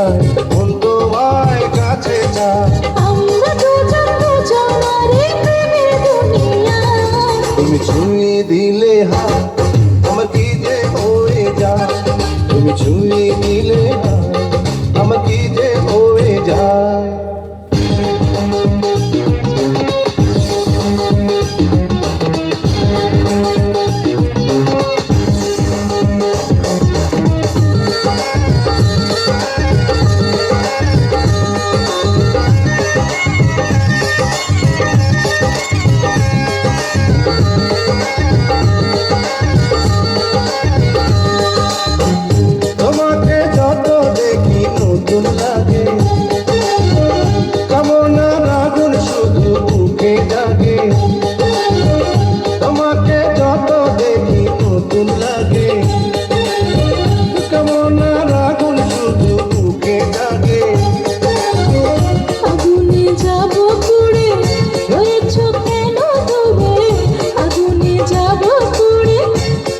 ভাই মন তোমায় কাছে চায়। আমরা দুজন দুজনারে প্রেমের দুনিয়া। তুমি ছুঁয়ে দিলে হাত আমার কি যে হয়ে যায়, তুমি ছুঁয়ে দিলে হাত আমার কি যে হয়ে যায়। তোমাকে যত দেখি নতুন লাগে, কামনার আগুন শুধু বুকে জাগে। তোমাকে যত দেখি নতুন লাগে, কামনার আগুন শুধু বুকে জাগে। আগুনে যাব পুড়ে রয়েছ কেন দূরে, আগুনে যাব পুড়ে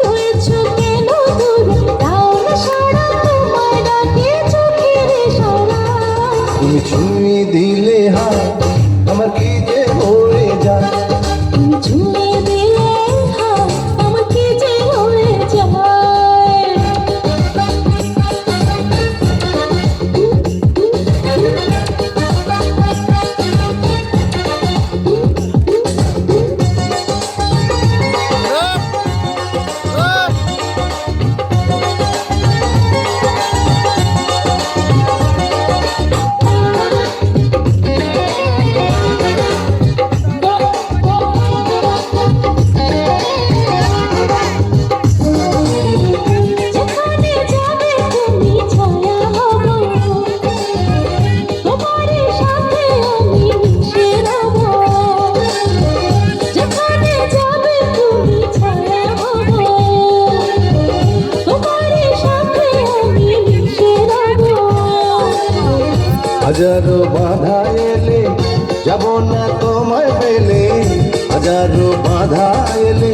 রয়েছ কেন দূরে, দাও না সাড়া তোমার ডাকে চোখের সারা। তুমি ছুঁয়ে দিলে হাত আমার কি যে হয়ে যায়, তুমি ছুঁয়ে দিলে হাত আমার কি যে হয়ে যায়। যেখানে যাবে তুমি ছায়া হব, তোমার সাথে আমি মিশে রব। যেখানে যাবে তুমি ছায়া হব, তোমার সাথে আমি মিশে রব। হাজারো বাধা এলে যাব না তোমায় পেলে, হাজারো বাধা এলে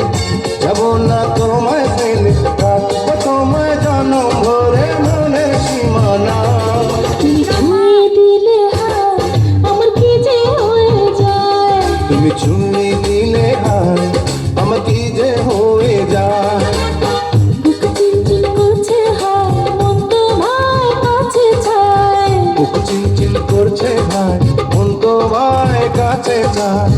যাব না তোমায় পেলে, রাখবো তোমায় জনম ভরে মনের সীমানা। তুমি ছুঁয়ে দিলে হাত আমার কি যে হয়ে যায়, তুমি ছুঁয়ে দিলে হাত আমার কি যে হয়ে যায়। বুক চিনচিন করছে হায় মন তোমায় কাছে চায়। বুক চিনচিন করছে ভাই মন তোমায় কাছে যায়।